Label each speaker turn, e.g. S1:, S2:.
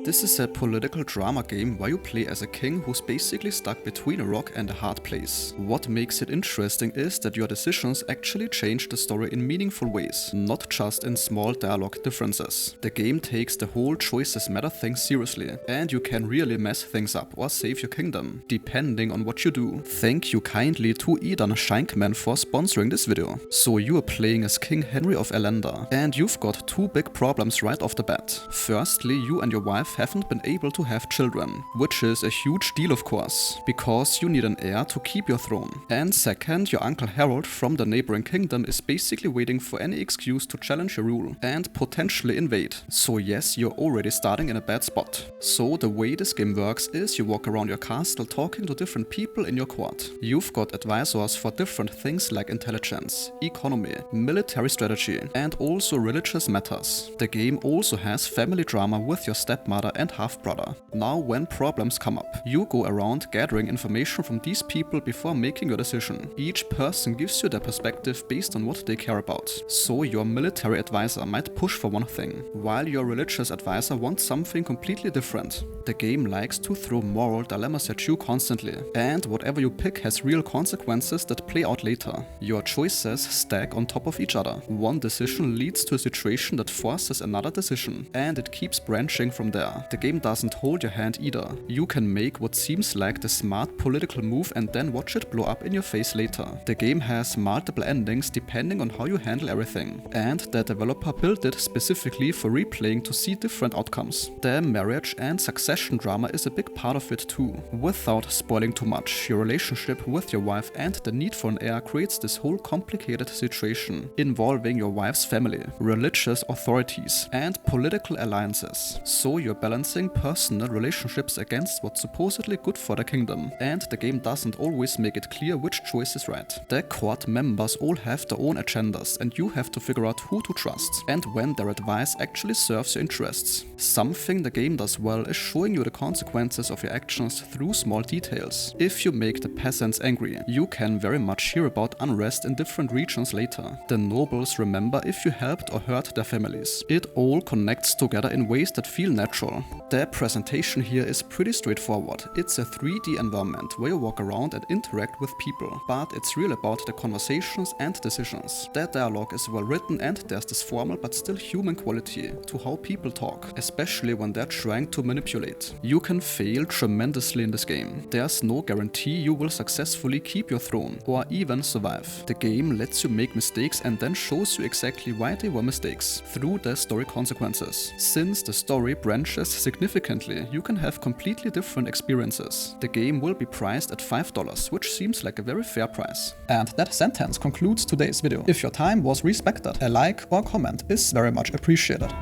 S1: This is a political drama game where you play as a king who's basically stuck between a rock and a hard place. What makes it interesting is that your decisions actually change the story in meaningful ways, not just in small dialogue differences. The game takes the whole choices matter thing seriously, and you can really mess things up or save your kingdom, depending on what you do. Thank you kindly to Eden Shankman for sponsoring this video. So you are playing as King Henry of Elenda, and you've got two big problems right off the bat. Firstly, you and your wife haven't been able to have children, which is a huge deal of course, because you need an heir to keep your throne. And second, your uncle Harold from the neighboring kingdom is basically waiting for any excuse to challenge your rule and potentially invade. So yes, you're already starting in a bad spot. So the way this game works is you walk around your castle talking to different people in your court. You've got advisors for different things like intelligence, economy, military strategy, and also religious matters. The game also has family drama with your stepmother and half-brother. Now when problems come up, you go around gathering information from these people before making your decision. Each person gives you their perspective based on what they care about. So your military advisor might push for one thing, while your religious advisor wants something completely different. The game likes to throw moral dilemmas at you constantly, and whatever you pick has real consequences that play out later. Your choices stack on top of each other. One decision leads to a situation that forces another decision, and it keeps branching from there. The game doesn't hold your hand either. You can make what seems like the smart political move and then watch it blow up in your face later. The game has multiple endings depending on how you handle everything, and the developer built it specifically for replaying to see different outcomes. The marriage and succession drama is a big part of it too. Without spoiling too much, your relationship with your wife and the need for an heir creates this whole complicated situation involving your wife's family, religious authorities, and political alliances. So you're balancing personal relationships against what's supposedly good for the kingdom, and the game doesn't always make it clear which choice is right. The court members all have their own agendas, and you have to figure out who to trust, and when their advice actually serves your interests. Something the game does well is showing you the consequences of your actions through small details. If you make the peasants angry, you can very much hear about unrest in different regions later. The nobles remember if you helped or hurt their families. It all connects together in ways that feel natural. The presentation here is pretty straightforward. It's a 3D environment where you walk around and interact with people, but it's real about the conversations and decisions. The dialogue is well written, and there's this formal but still human quality to how people talk, especially when they're trying to manipulate. You can fail tremendously in this game. There's no guarantee you will successfully keep your throne or even survive. The game lets you make mistakes and then shows you exactly why they were mistakes through the story consequences. Since the story branches significantly, you can have completely different experiences. The game will be priced at $5, which seems like a very fair price. And that sentence concludes today's video. If your time was respected, a like or comment is very much appreciated.